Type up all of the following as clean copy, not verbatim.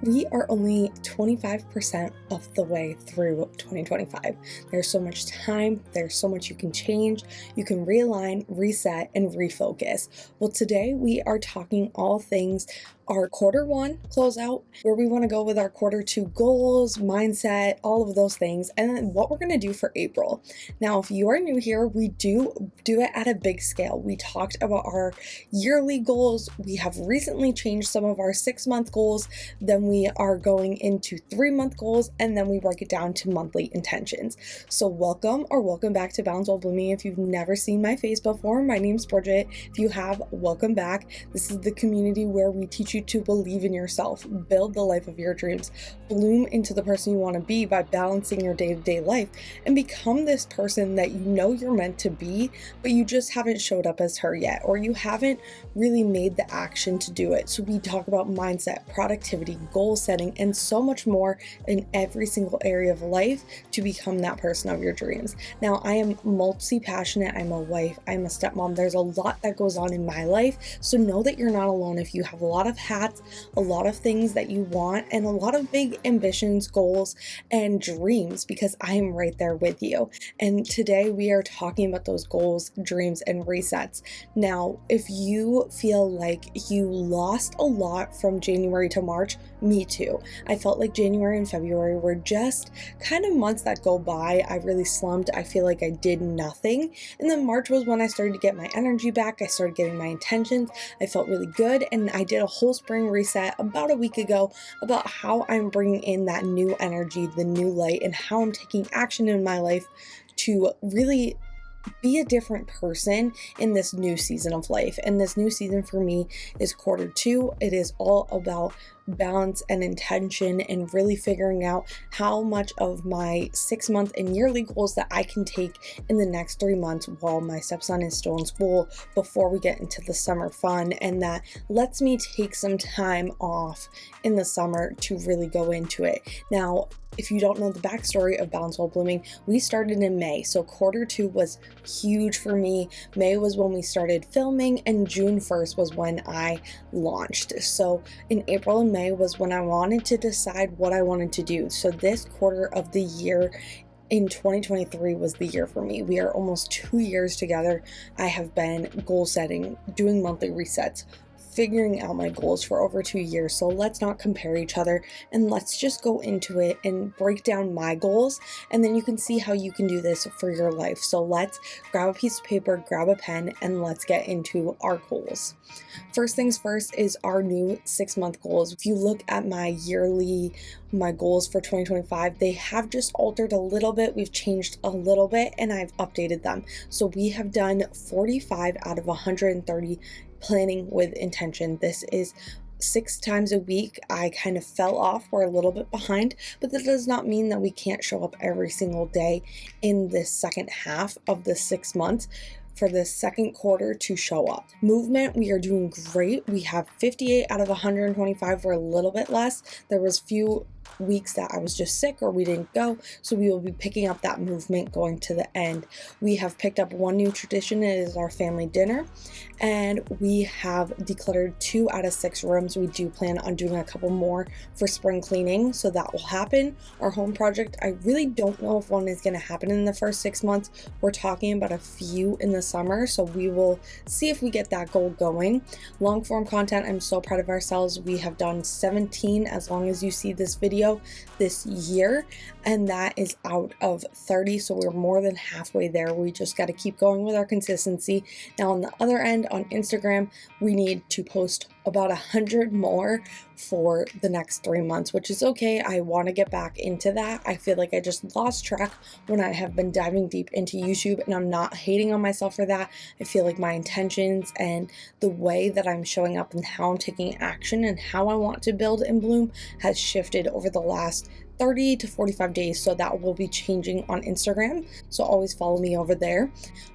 We are only 25% of the way through 2025. There's so much time, there's so much you can change, you can realign, reset, and refocus. Well, today we are talking all things our quarter one closeout, where we want to go with our quarter two goals, mindset, all of those things, and then what we're going to do for April. Now, if you are new here, we do it at a big scale. We talked about our yearly goals. We have recently changed some of our 6-month goals. Then we are going into 3-month goals, and then we break it down to monthly intentions. So welcome back to Balance While Blooming. If you've never seen my face before, my name's Bridget. If you have, welcome back. This is the community where we teach you to believe in yourself, build the life of your dreams, bloom into the person you want to be by balancing your day-to-day life, and become this person that you know you're meant to be, but you just haven't showed up as her yet, or you haven't really made the action to do it. So we talk about mindset, productivity, goal setting, and so much more in every single area of life to become that person of your dreams. Now, I am multi-passionate. I'm a wife, I'm a stepmom. There's a lot that goes on in my life. So know that you're not alone if you have a lot of hats, a lot of things that you want, and a lot of big ambitions, goals, and dreams, because I am right there with you. And today we are talking about those goals, dreams, and resets. Now, if you feel like you lost a lot from January to March, me too. I felt like January and February were just kind of months that go by. I really slumped. I feel like I did nothing. And then March was when I started to get my energy back. I started getting my intentions. I felt really good. And I did a whole spring reset about a week ago about how I'm bringing in that new energy, the new light, and how I'm taking action in my life to really be a different person in this new season of life. And this new season for me is quarter two. It is all about balance and intention and really figuring out how much of my 6-month and yearly goals that I can take in the next 3 months while my stepson is still in school before we get into the summer fun, and that lets me take some time off in the summer to really go into it. Now, if you don't know the backstory of Balance While Blooming, we started in May. So quarter two was huge for me. May was when we started filming, and June 1st was when I launched. So in April and May was when I wanted to decide what I wanted to do. So this quarter of the year in 2023 was the year for me. We are almost 2 years together. I have been goal setting, doing monthly resets, figuring out my goals for over 2 years. So let's not compare each other, and let's just go into it and break down my goals, and then you can see how you can do this for your life. So let's grab a piece of paper, grab a pen, and let's get into our goals. First things first is our new 6-month goals. If you look at my goals for 2025, they have just altered a little bit. We've changed a little bit, and I've updated them. So we have done 45 out of 130 planning with intention. This is 6 times a week. I kind of fell off. We're a little bit behind, but that does not mean that we can't show up every single day in this second half of the 6 months for the second quarter to show up. Movement, we are doing great. We have 58 out of 125. We're a little bit less. There was few weeks that I was just sick or we didn't go, so we will be picking up that movement going to the end. We have picked up one new tradition. It is our family dinner, and we have decluttered 2 out of 6 rooms. We do plan on doing a couple more for spring cleaning, so that will happen. Our home project, I really don't know if one is going to happen in the first 6 months. We're talking about a few in the summer, so we will see if we get that goal going. Long form content, I'm so proud of ourselves. We have done 17 as long as you see this video this year, and that is out of 30, so we're more than halfway there. We just got to keep going with our consistency. Now on the other end, on Instagram, we need to post about 100 more for the next 3 months, which is okay. I want to get back into that. I feel like I just lost track when I have been diving deep into YouTube, and I'm not hating on myself for that. I feel like my intentions and the way that I'm showing up and how I'm taking action and how I want to build and bloom has shifted over the last 30 to 45 days, so that will be changing on Instagram, so always follow me over there.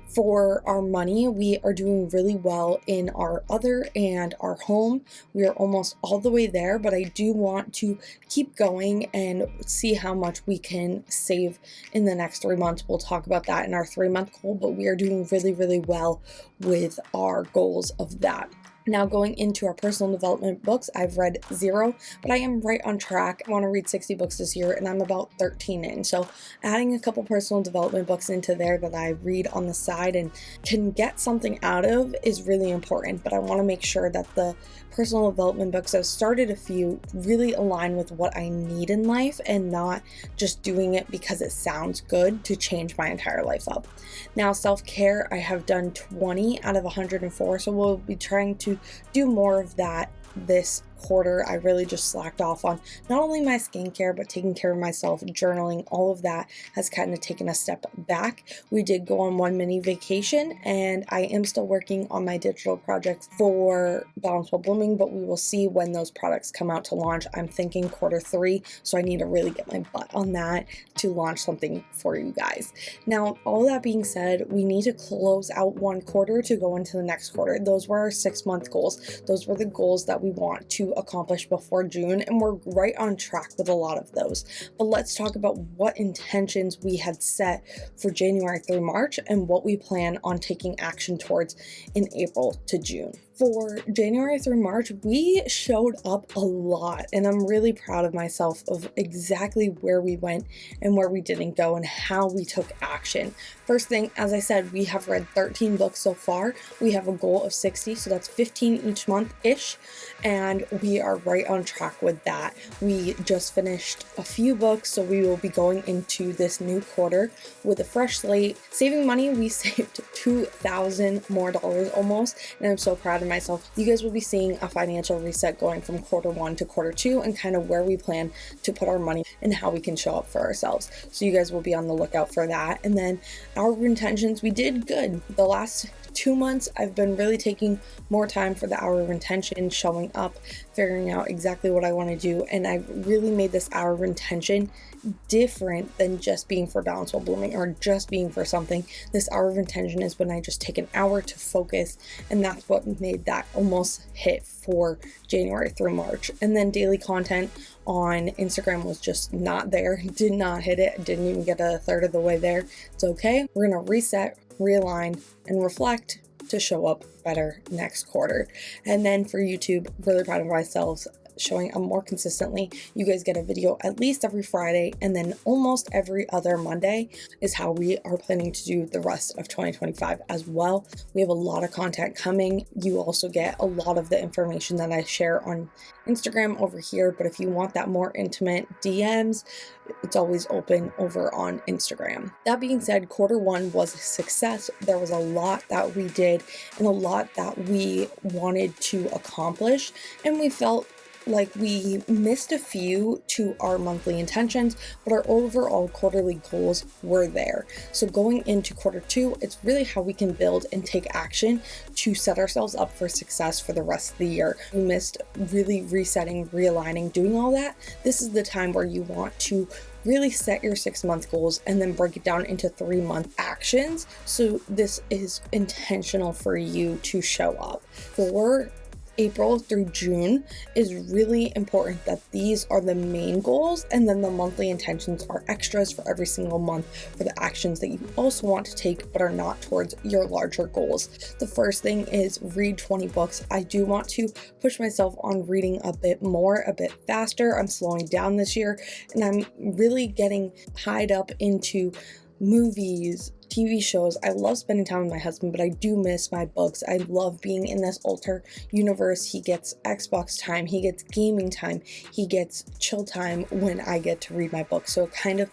For our money, we are doing really well in our other and our home. We are almost all the way there, but I do want to keep going and see how much we can save in the next 3 months. We'll talk about that in our 3-month goal, but we are doing really, really well with our goals of that. Now, going into our personal development books, I've read 0, but I am right on track. I want to read 60 books this year, and I'm about 13 in. So adding a couple personal development books into there that I read on the side and can get something out of is really important. But I want to make sure that the personal development books, I've started a few, really align with what I need in life and not just doing it because it sounds good to change my entire life up. Now, self-care, I have done 20 out of 104, so we'll be trying to do more of that this quarter. I really just slacked off on not only my skincare, but taking care of myself, journaling, all of that has kind of taken a step back. We did go on one mini vacation, and I am still working on my digital projects for Balance While Blooming, but we will see when those products come out to launch. I'm thinking Q3, so I need to really get my butt on that to launch something for you guys. Now, all that being said, we need to close out one quarter to go into the next quarter. Those were our 6-month goals. Those were the goals that we want to accomplish before June, and we're right on track with a lot of those. But let's talk about what intentions we had set for January through March and what we plan on taking action towards in April to June. For January through March, we showed up a lot, and I'm really proud of myself of exactly where we went and where we didn't go and how we took action. First thing, as I said, we have read 13 books so far. We have a goal of 60, so that's 15 each month-ish, and we are right on track with that. We just finished a few books, so we will be going into this new quarter with a fresh slate. Saving money, we saved $2,000 more almost, and I'm so proud of myself. You guys will be seeing a financial reset going from Q1 to Q2 and kind of where we plan to put our money and how we can show up for ourselves. So you guys will be on the lookout for that. And then our intentions, we did good. The last 2 months, I've been really taking more time for the hour of intention, showing up, figuring out exactly what I want to do. And I've really made this hour of intention different than just being for Balance While Blooming or just being for something. This hour of intention is when I just take an hour to focus, and that's what made that almost hit for January through March. And then daily content on Instagram was just not there, did not hit it, didn't even get a third of the way there. It's okay. We're gonna reset, realign, and reflect to show up better next quarter. And then for YouTube, really proud of myself, showing up more consistently. You guys get a video at least every Friday, and then almost every other Monday is how we are planning to do the rest of 2025 as well. We have a lot of content coming. You also get a lot of the information that I share on Instagram over here, but if you want that more intimate DMs, it's always open over on Instagram. That being said, Q1 was a success. There was a lot that we did and a lot that we wanted to accomplish, and we felt like we missed a few to our monthly intentions, but our overall quarterly goals were there. So going into Q2, it's really how we can build and take action to set ourselves up for success for the rest of the year. We missed really resetting, realigning, doing all that. This is the time where you want to really set your 6-month goals and then break it down into 3-month actions. So this is intentional for you to show up. For April through June is really important that these are the main goals, and then the monthly intentions are extras for every single month for the actions that you also want to take but are not towards your larger goals. The first thing is read 20 books. I do want to push myself on reading a bit more, a bit faster. I'm slowing down this year, and I'm really getting tied up into movies, TV shows. I love spending time with my husband, but I do miss my books. I love being in this alter universe. He gets Xbox time, he gets gaming time, he gets chill time when I get to read my books. So it kind of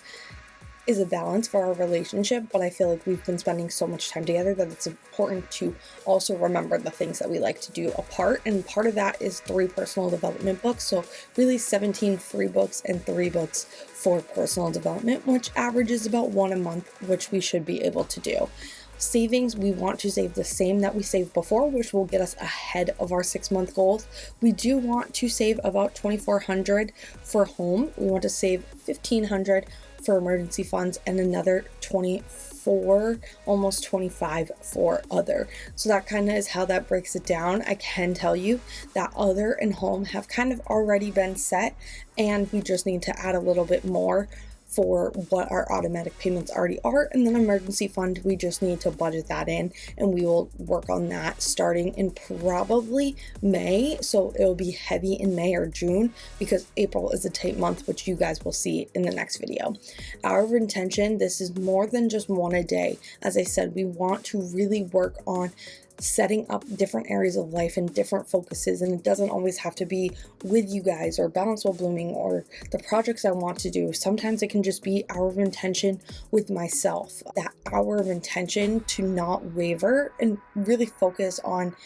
is a balance for our relationship, but I feel like we've been spending so much time together that it's important to also remember the things that we like to do apart, and part of that is 3 personal development books. So really 17 free books and 3 books for personal development, which averages about 1 a month, which we should be able to do. Savings, we want to save the same that we saved before, which will get us ahead of our 6-month goals. We do want to save about $2,400 for home. We want to save $1,500 for emergency funds and another 24, almost 25 for other. So that kind of is how that breaks it down. I can tell you that other and home have kind of already been set, and we just need to add a little bit more for what our automatic payments already are. And then emergency fund, we just need to budget that in, and we will work on that starting in probably May. So it'll be heavy in May or June because April is a tight month, which you guys will see in the next video. Hour of intention, this is more than just one a day. As I said, we want to really work on setting up different areas of life and different focuses, and it doesn't always have to be with you guys or balance while blooming or the projects I want to do. Sometimes it can just be hour of intention with myself, that hour of intention to not waver and really focus on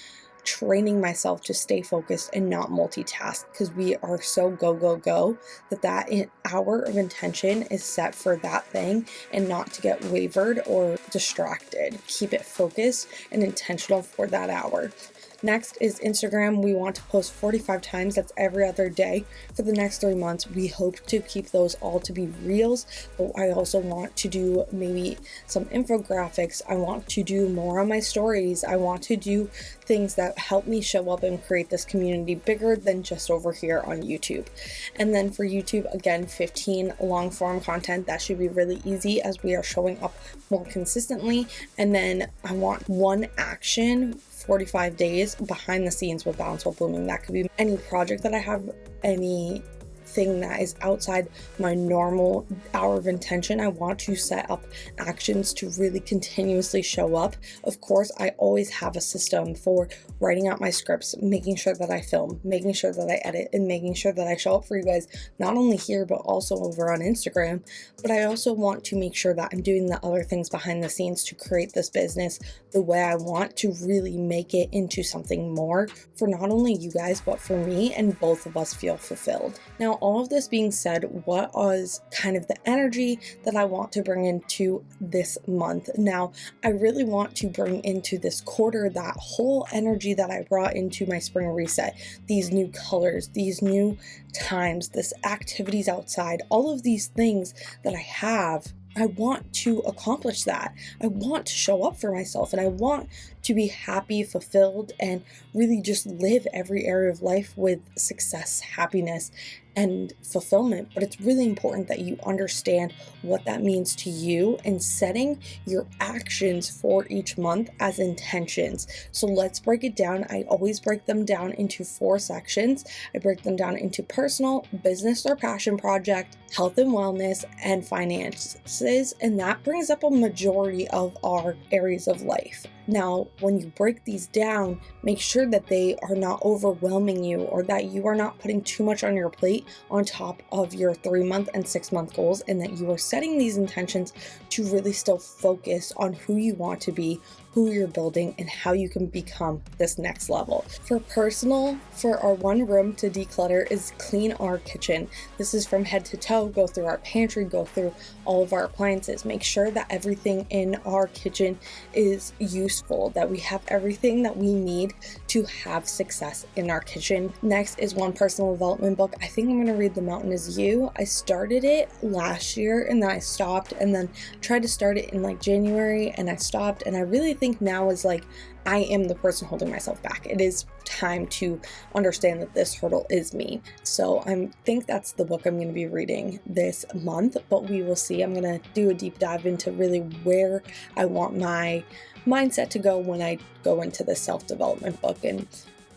training myself to stay focused and not multitask, because we are so go that hour of intention is set for that thing and not to get wavered or distracted. Keep it focused and intentional for that hour. Next is Instagram. We want to post 45 times. That's every other day for the next 3 months. We hope to keep those all to be reels, but I also want to do maybe some infographics. I want to do more on my stories. I want to do things that help me show up and create this community bigger than just over here on YouTube. And then for YouTube, again, 15 long form content. That should be really easy as we are showing up more consistently. And then I want one action 45 days behind the scenes with Balance While Blooming. That could be any project that I have, anything that is outside my normal hour of intention. I want to set up actions to really continuously show up. Of course, I always have a system for writing out my scripts, making sure that I film, making sure that I edit, and making sure that I show up for you guys, not only here, but also over on Instagram. But I also want to make sure that I'm doing the other things behind the scenes to create this business the way I want, to really make it into something more for not only you guys, but for me, and both of us feel fulfilled. Now, all of this being said, what was kind of the energy that I want to bring into this month? Now, I really want to bring into this quarter that whole energy that I brought into my spring reset, these new colors, these new times, this activities outside, all of these things that I have. I want to accomplish that. I want to show up for myself, and I want to be happy, fulfilled, and really just live every area of life with success, happiness, and fulfillment. But it's really important that you understand what that means to you and setting your actions for each month as intentions. So let's break it down. I always break them down into 4 sections. I break them down into personal, business or passion project, health and wellness, and finances. And that brings up a majority of our areas of life. Now, when you break these down, make sure that they are not overwhelming you, or that you are not putting too much on your plate on top of your 3-month and 6-month goals, and that you are setting these intentions to really still focus on who you want to be, who you're building, and how you can become this next level. For personal, for our one room to declutter is clean our kitchen. This is from head to toe. Go through our pantry, go through all of our appliances. Make sure that everything in our kitchen is useful, that we have everything that we need to have success in our kitchen. Next is one personal development book. I think I'm going to read The Mountain Is You. I started it last year and then I stopped, and then tried to start it in like January and I stopped, and I really think now is like I am the person holding myself back. It is time to understand that this hurdle is me. So I think that's the book I'm going to be reading this month, but we will see. I'm going to do a deep dive into really where I want my mindset to go when I go into this self-development book, and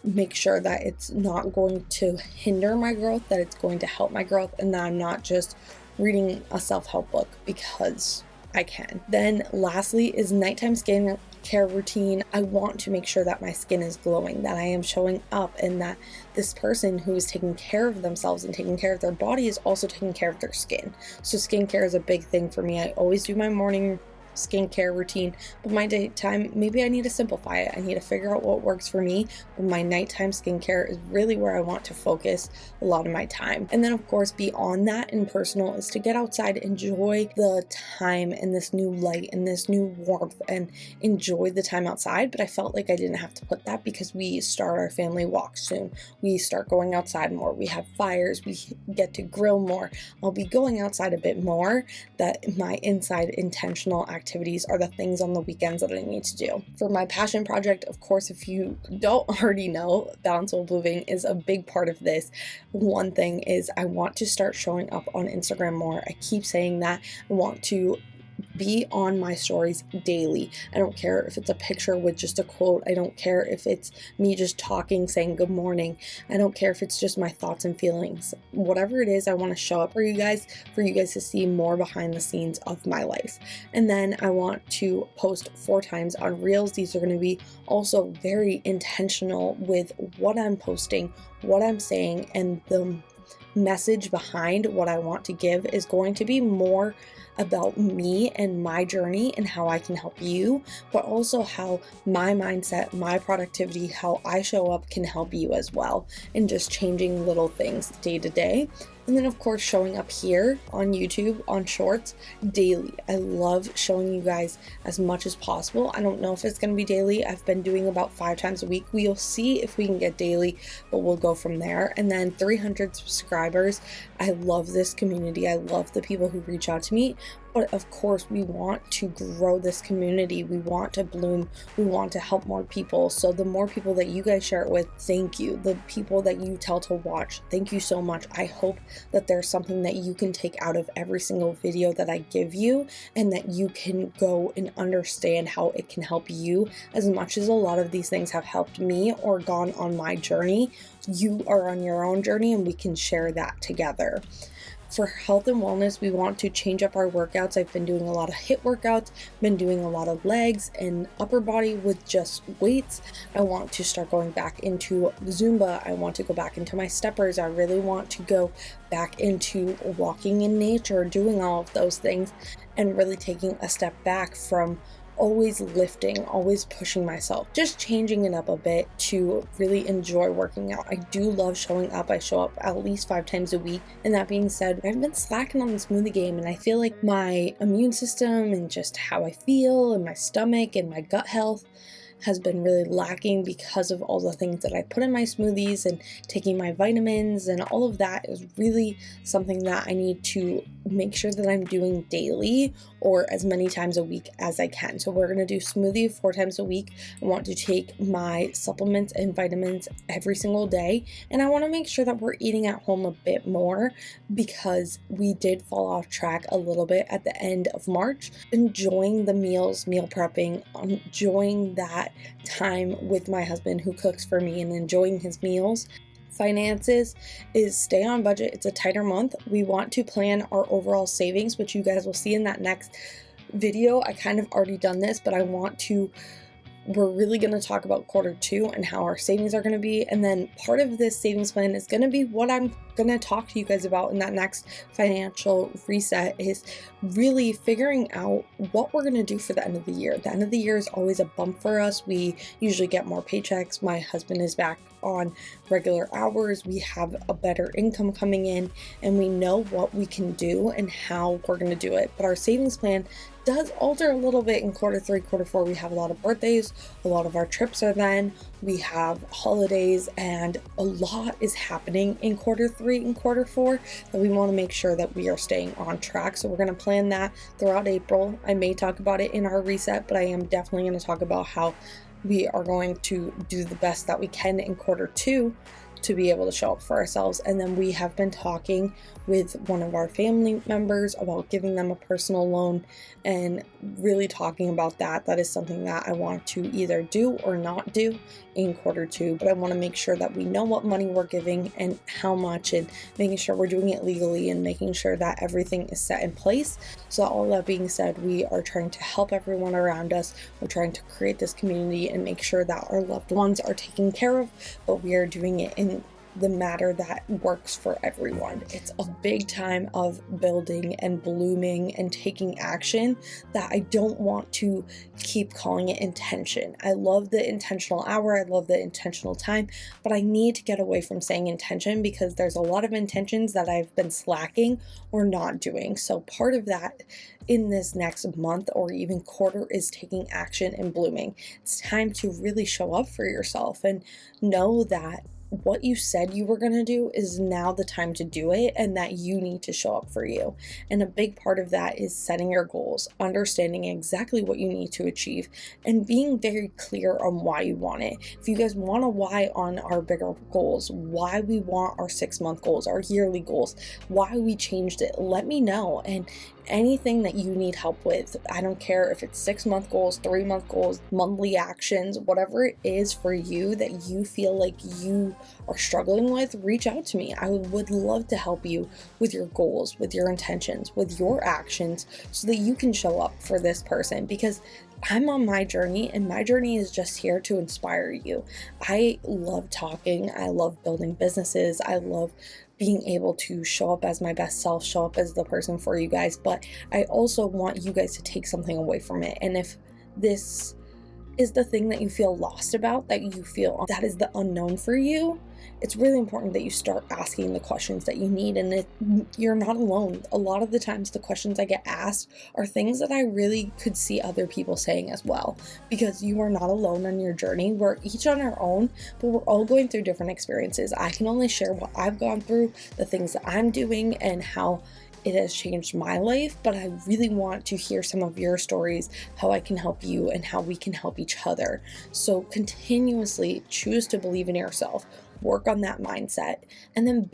make sure that it's not going to hinder my growth, that it's going to help my growth, and that I'm not just reading a self-help book because I can. Then lastly is nighttime skin care routine. I want to make sure that my skin is glowing, that I am showing up, and that this person who is taking care of themselves and taking care of their body is also taking care of their skin. So skincare is a big thing for me. I always do my morning skincare routine, but my daytime, maybe I need to simplify it. I need to figure out what works for me, but my nighttime skincare is really where I want to focus a lot of my time. And then of course, beyond that, in personal, is to get outside, enjoy the time and this new light and this new warmth, and enjoy the time outside. But I felt like I didn't have to put that because we start our family walk soon. We start going outside more. We have fires. We get to grill more. I'll be going outside a bit more. That my inside intentional activity activities are the things on the weekends that I need to do. For my passion project, of course, if you don't already know, Balanceful Blooming is a big part of this. One thing is I want to start showing up on Instagram more. I keep saying that. I want to be on my stories daily. I don't care if it's a picture with just a quote. I don't care if it's me just talking, saying good morning. I don't care if it's just my thoughts and feelings. Whatever it is, I want to show up for you guys to see more behind the scenes of my life. And then I want to post 4 times on Reels. These are going to be also very intentional with what I'm posting, what I'm saying, and the message behind what I want to give is going to be more about me and my journey and how I can help you, but also how my mindset, my productivity, how I show up can help you as well, and just changing little things day to day. And then of course showing up here on YouTube on shorts daily. I love showing you guys as much as possible. I don't know if it's going to be daily. I've been doing about 5 times a week. We'll see if we can get daily, but we'll go from there. And then 300 subscribers. I love this community. I love the people who reach out to me. But of course, we want to grow this community. We want to bloom. We want to help more people. So the more people that you guys share it with, thank you. The people that you tell to watch, thank you so much. I hope that there's something that you can take out of every single video that I give you, and that you can go and understand how it can help you as much as a lot of these things have helped me or gone on my journey. You are on your own journey, and we can share that together. For health and wellness, we want to change up our workouts. I've been doing a lot of HIIT workouts, been doing a lot of legs and upper body with just weights. I want to start going back into Zumba. I want to go back into my steppers. I really want to go back into walking in nature, doing all of those things, and really taking a step back from always lifting, always pushing myself, just changing it up a bit to really enjoy working out. I do love showing up. I show up at least 5 times a week. And that being said, I've been slacking on the smoothie game, and I feel like my immune system and just how I feel and my stomach and my gut health has been really lacking because of all the things that I put in my smoothies and taking my vitamins, and all of that is really something that I need to make sure that I'm doing daily or as many times a week as I can. So we're going to do smoothie 4 times a week. I want to take my supplements and vitamins every single day, and I want to make sure that we're eating at home a bit more because we did fall off track a little bit at the end of March. Enjoying the meals, meal prepping, enjoying that time with my husband who cooks for me and enjoying his meals. Finances is stay on budget. It's a tighter month. We want to plan our overall savings, which you guys will see in that next video. I kind of already done this, but we're really going to talk about Q2 and how our savings are going to be. And then part of this savings plan is going to be what I'm going to talk to you guys about in that next financial reset, is really figuring out what we're going to do for the end of the year. The end of the year is always a bump for us. We usually get more paychecks. My husband is back on regular hours. We have a better income coming in, and we know what we can do and how we're going to do it. But our savings plan does alter a little bit in Q3, Q4. We have a lot of birthdays, a lot of our trips are then, we have holidays, and a lot is happening in Q3 and Q4 that we want to make sure that we are staying on track. So we're going to plan that throughout April. I may talk about it in our reset, but I am definitely going to talk about how we are going to do the best that we can in Q2 to be able to show up for ourselves. And then we have been talking with one of our family members about giving them a personal loan and really talking about that. That is something that I want to either do or not do in Q2, but I want to make sure that we know what money we're giving and how much, and making sure we're doing it legally and making sure that everything is set in place. So all that being said, we are trying to help everyone around us. We're trying to create this community and make sure that our loved ones are taken care of, but we are doing it in the matter that works for everyone. It's a big time of building and blooming and taking action that I don't want to keep calling it intention. I love the intentional hour, I love the intentional time, but I need to get away from saying intention because there's a lot of intentions that I've been slacking or not doing. So part of that in this next month or even quarter is taking action and blooming. It's time to really show up for yourself and know that what you said you were going to do is now the time to do it, and that you need to show up for you. And a big part of that is setting your goals, understanding exactly what you need to achieve, and being very clear on why you want it. If you guys want a why on our bigger goals, why we want our 6-month goals, our yearly goals, why we changed it, let me know. And anything that you need help with, I don't care if it's 6-month goals, 3-month goals, monthly actions, whatever it is for you that you feel like you are struggling with, reach out to me. I would love to help you with your goals, with your intentions, with your actions, so that you can show up for this person, because I'm on my journey, and my journey is just here to inspire you. I love talking. I love building businesses. I love being able to show up as my best self, show up as the person for you guys. But I also want you guys to take something away from it. And if this is the thing that you feel lost about, that you feel that is the unknown for you, it's really important that you start asking the questions that you need. And you're not alone. A lot of the times the questions I get asked are things that I really could see other people saying as well, because you are not alone on your journey. We're each on our own, but we're all going through different experiences. I can only share what I've gone through, the things that I'm doing, and how it has changed my life, but I really want to hear some of your stories, how I can help you, and how we can help each other. So continuously choose to believe in yourself, work on that mindset, and then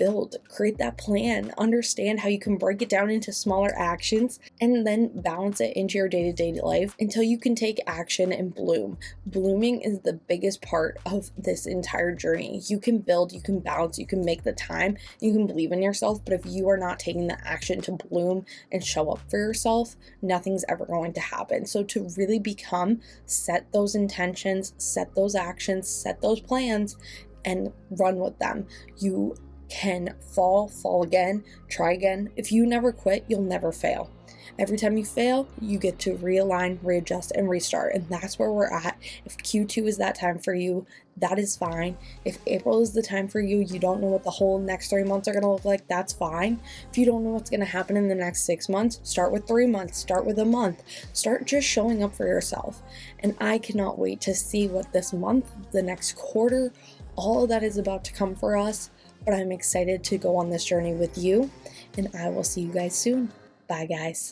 create that plan, understand how you can break it down into smaller actions, and then balance it into your day-to-day life until you can take action and bloom. Blooming is the biggest part of this entire journey. You can build, you can balance, you can make the time, you can believe in yourself, but if you are not taking the action to bloom and show up for yourself, nothing's ever going to happen. So to really set those intentions, set those actions, set those plans, and run with them. You can fall again, try again. If you never quit, you'll never fail. Every time you fail, you get to realign, readjust, and restart. And that's where we're at. If Q2 is that time for you, that is fine. If April is the time for you, you don't know what the whole next 3 months are going to look like, that's fine. If you don't know what's going to happen in the next 6 months, start with 3 months, start with a month. Start just showing up for yourself. And I cannot wait to see what this month, the next quarter, all that is about to come for us. But I'm excited to go on this journey with you, and I will see you guys soon. Bye, guys.